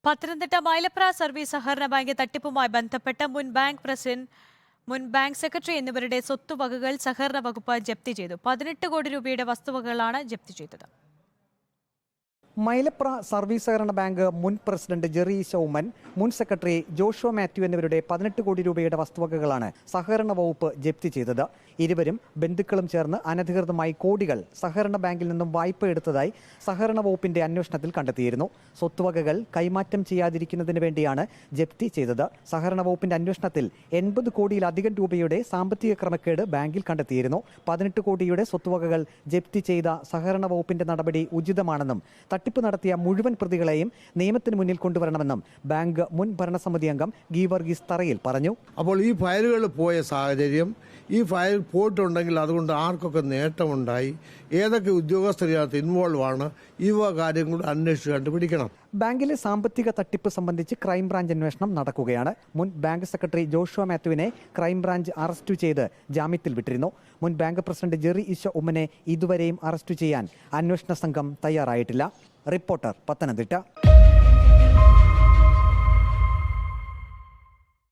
Pathanamthitta Mylapra service സഹകരണ bank തട്ടിപ്പുമായി ബന്ധപ്പെട്ട മുൻ ബാങ്ക് സെക്രട്ടറി എന്നിവരുടെ സ്വത്തുവകകൾ സഹകരണ വകുപ്പ് ജപ്തി ചെയ്തു. 18 കോടി രൂപയുടെ വസ്തുവകകളാണ് ജപ്തി ചെയ്തത്. മൈലപ്ര സർവീസ് സഹകരണ ബാങ്ക് മുൻ പ്രസിഡന്റ് ജെറി ഉമ്മൻ, മുൻ സെക്രട്ടറി ജോഷുവ മാത്യു എന്നിവരുടെ 18 കോടി രൂപയുടെ വസ്തുവകകളാണ് സഹകരണ വകുപ്പ് ജപ്തി ചെയ്തത്. ഇരുവരും ബന്ധുക്കളും ചേർന്ന് അനധികൃതമായി കോടികൾ സഹകരണ ബാങ്കിൽ നിന്നും വായ്പ എടുത്തതായി സഹകരണ വകുപ്പിന്റെ അന്വേഷണത്തിൽ കണ്ടെത്തിയിരുന്നു. സ്വത്തുവകകൾ കൈമാറ്റം ചെയ്യാതിരിക്കുന്നതിന് വേണ്ടിയാണ് ജപ്തി ചെയ്തത്. സഹകരണ വകുപ്പിന്റെ അന്വേഷണത്തിൽ 80 കോടിയിലധികം രൂപയുടെ സാമ്പത്തിക ക്രമക്കേട് ബാങ്കിൽ കണ്ടെത്തിയിരുന്നു. 18 കോടിയുടെ സ്വത്തുവകകൾ ജപ്തി ചെയ്ത സഹകരണ വകുപ്പിന്റെ നടപടി ഉചിതമാണെന്നും തട്ടിപ്പ് നടത്തിയ മുഴുവൻ പ്രതികളെയും നിയമത്തിന് മുന്നിൽ കൊണ്ടുവരണമെന്നും ബാങ്ക് മുൻ ഭരണസമിതി അംഗം ഗീവർഗീസ് തറയിൽ പറഞ്ഞു. അപ്പോൾ ഈ ഫയലുകൾ പോയ സാഹചര്യം, ഈ ഫയൽ പോയിട്ടുണ്ടെങ്കിൽ അതുകൊണ്ട് ആർക്കൊക്കെ നേട്ടമുണ്ടായി, ഏതൊക്കെ ഉദ്യോഗസ്ഥരിനകത്ത് ഇൻവോൾവ് ആണ്, ഇവ കാര്യങ്ങൾ അന്വേഷിച്ച് കണ്ടുപിടിക്കണം. ബാങ്കിലെ സാമ്പത്തിക തട്ടിപ്പ് സംബന്ധിച്ച് ക്രൈംബ്രാഞ്ച് അന്വേഷണം നടക്കുകയാണ്. മുൻ ബാങ്ക് സെക്രട്ടറി ജോഷുവ മാത്യുവിനെ ക്രൈംബ്രാഞ്ച് അറസ്റ്റ് ചെയ്ത് ജാമ്യത്തിൽ വിട്ടിരുന്നു. മുൻ ബാങ്ക് പ്രസിഡന്റ് ജെറി ഉമ്മനെ ഇതുവരെയും അറസ്റ്റ് ചെയ്യാൻ അന്വേഷണ സംഘം തയ്യാറായിട്ടില്ല. റിപ്പോർട്ടർ, പത്തനംതിട്ട.